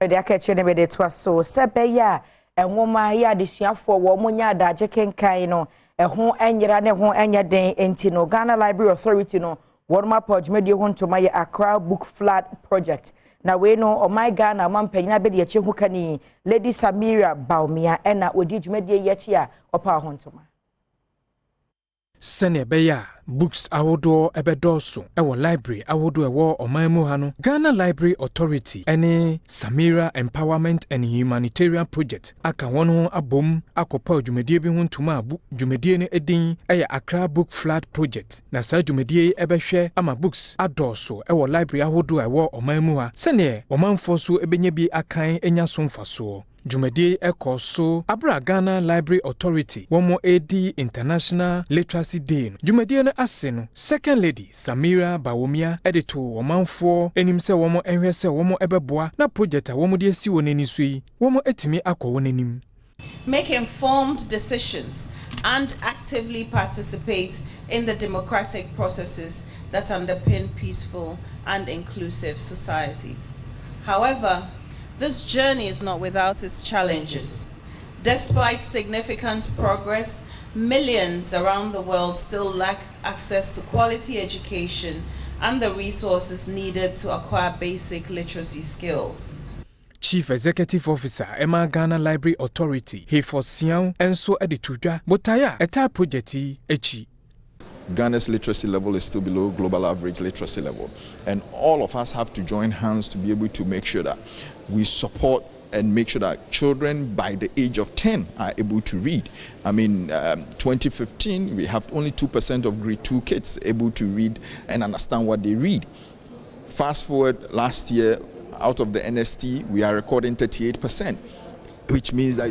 de akache ne be de to so sebeya enwoma ya adesuafo wo monya adaje kenkan no ho enyira ne ho enya den enti no Ghana Library Authority no worma pojmedi ho ntoma ye Accra Book Flood Project na we no o my Ghana mampanyina be de ye hu kani Lady Samira Baumia ena odi dwumedi ye chi a opa ho ntoma Sene beya books awodo ebedoso ewo library awodo ewo omanmu ha no Ghana Library Authority ene Samira Empowerment and Humanitarian Project aka wono abom akopa dwumedie bi ho ntuma abu dwumedie ne edin eye Accra Book Flood Project na sa dwumedie ebehwe ama books adoso ewo library awodo ewo omanmu ha sene omanfo so ebenye bi akan enya so mfaso Jumedie ekoso abra Ghana Library Authority womo AD International Literacy Day. Jumedie na aseno Second Lady Samira Baumia edito womanfo enimse womo enhwese womo ebeboa na project a womo de esi wonani sui womo etimi akọ wonanim. Make informed decisions and actively participate in the democratic processes that underpin peaceful and inclusive societies. However, this journey is not without its challenges. Despite significant progress, millions around the world still lack access to quality education and the resources needed to acquire basic literacy skills. Chief Executive Officer Emma Ghana Library Authority Hefo Sian enso editudwa botaya eta projecti echi. Ghana's literacy level is still below global average literacy level. And all of us have to join hands to be able to make sure that we support and make sure that children by the age of 10 are able to read. I mean, 2015, we have only 2% of grade 2 kids able to read and understand what they read. Fast forward last year, out of the NST, we are recording 38%, which means that